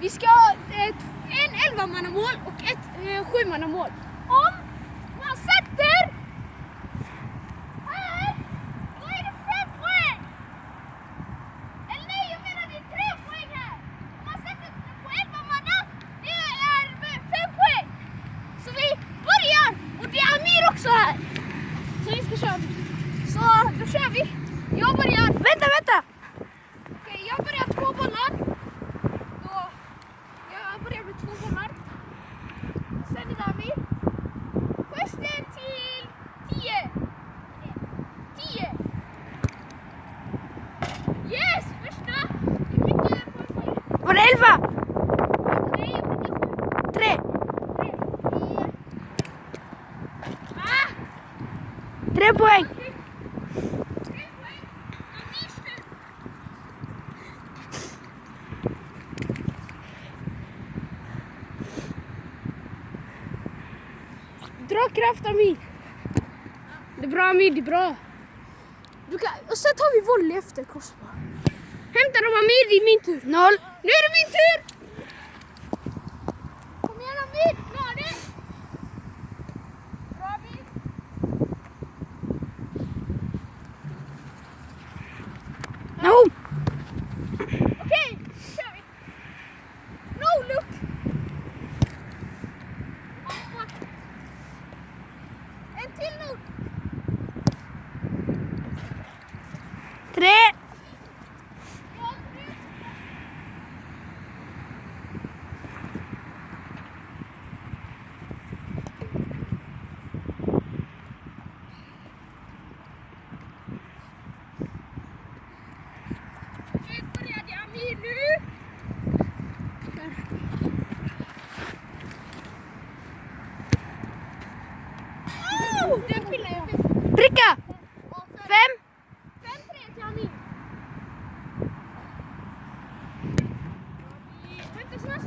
Vi ska ha en 11-mannamål och ett 7-mannamål. Om man sätter här, då är det 5 poäng. Eller nej, jag menar det är 3 poäng här. Om man sätter på 11-manna, det är 5 poäng. Så vi börjar, och det är Amir också här. Så vi ska köra. Så då kör vi. Jag börjar. Vänta! Okej, jag börjar 2 bollar. Jag börjar med 2 bollar. Sen är det Amir. Först till 10. 10. Yes, första. Hur mycket poäng? Var det 11? Nej, jag fick 3. 3 poäng. 3 poäng. Amirs tur. Dra kraft Amir. Det är bra Amir, det är bra. Och sen tar vi volley efter korsband. Hämta dem Amir, det är min tur. 0. Nu är det min tur! Kom igen Amir, klar det! Bra Amir! No. Okej, kör vi! No look! En till not! 3. Nu började Amir nu! Oh! Den pillar jag fick. Pricka. 5. 5-3 till Amir. Vänta, snälla.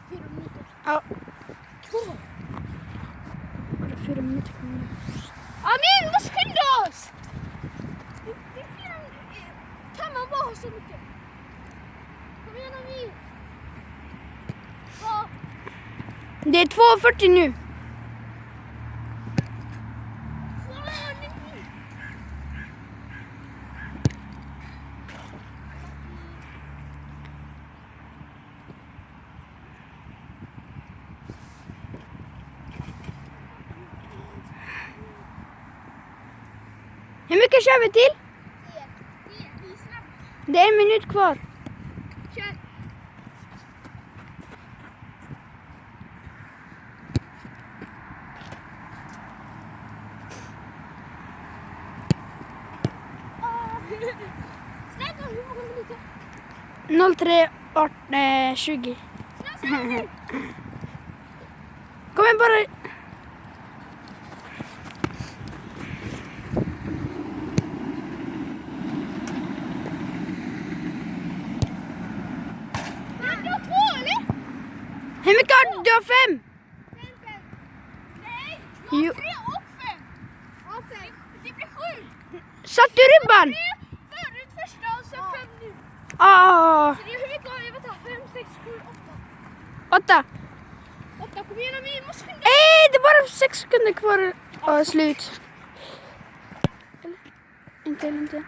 4 minuter. Ja. 2. Var det 4 minuter kvar? Amir, vi måste skynda oss! Det är 4 minuter. Kan man bara ha så mycket? Kom igen Amir. Ja. Det är 2:40 nu. Hur mycket kör vi till? Det är 1 minut kvar. Kör. Snälla, hur många minuter? 03, 18, 20. Snälla. Kom igen bara. Du har 2 eller? Hur mycket har du? Du har 5. 5. Nej, Jo. jag har 3 och 5. Ja, 5. Det blir 7. Satt du ribban? 3 förut första och sen 5 nu. Ah, Så det är hur mycket har jag? Vänta, 5, 6, 7, 8. 8. Kom igen Amir, måste skynda. Det är bara 6 sekunder kvar. Slut. Eller? Inte.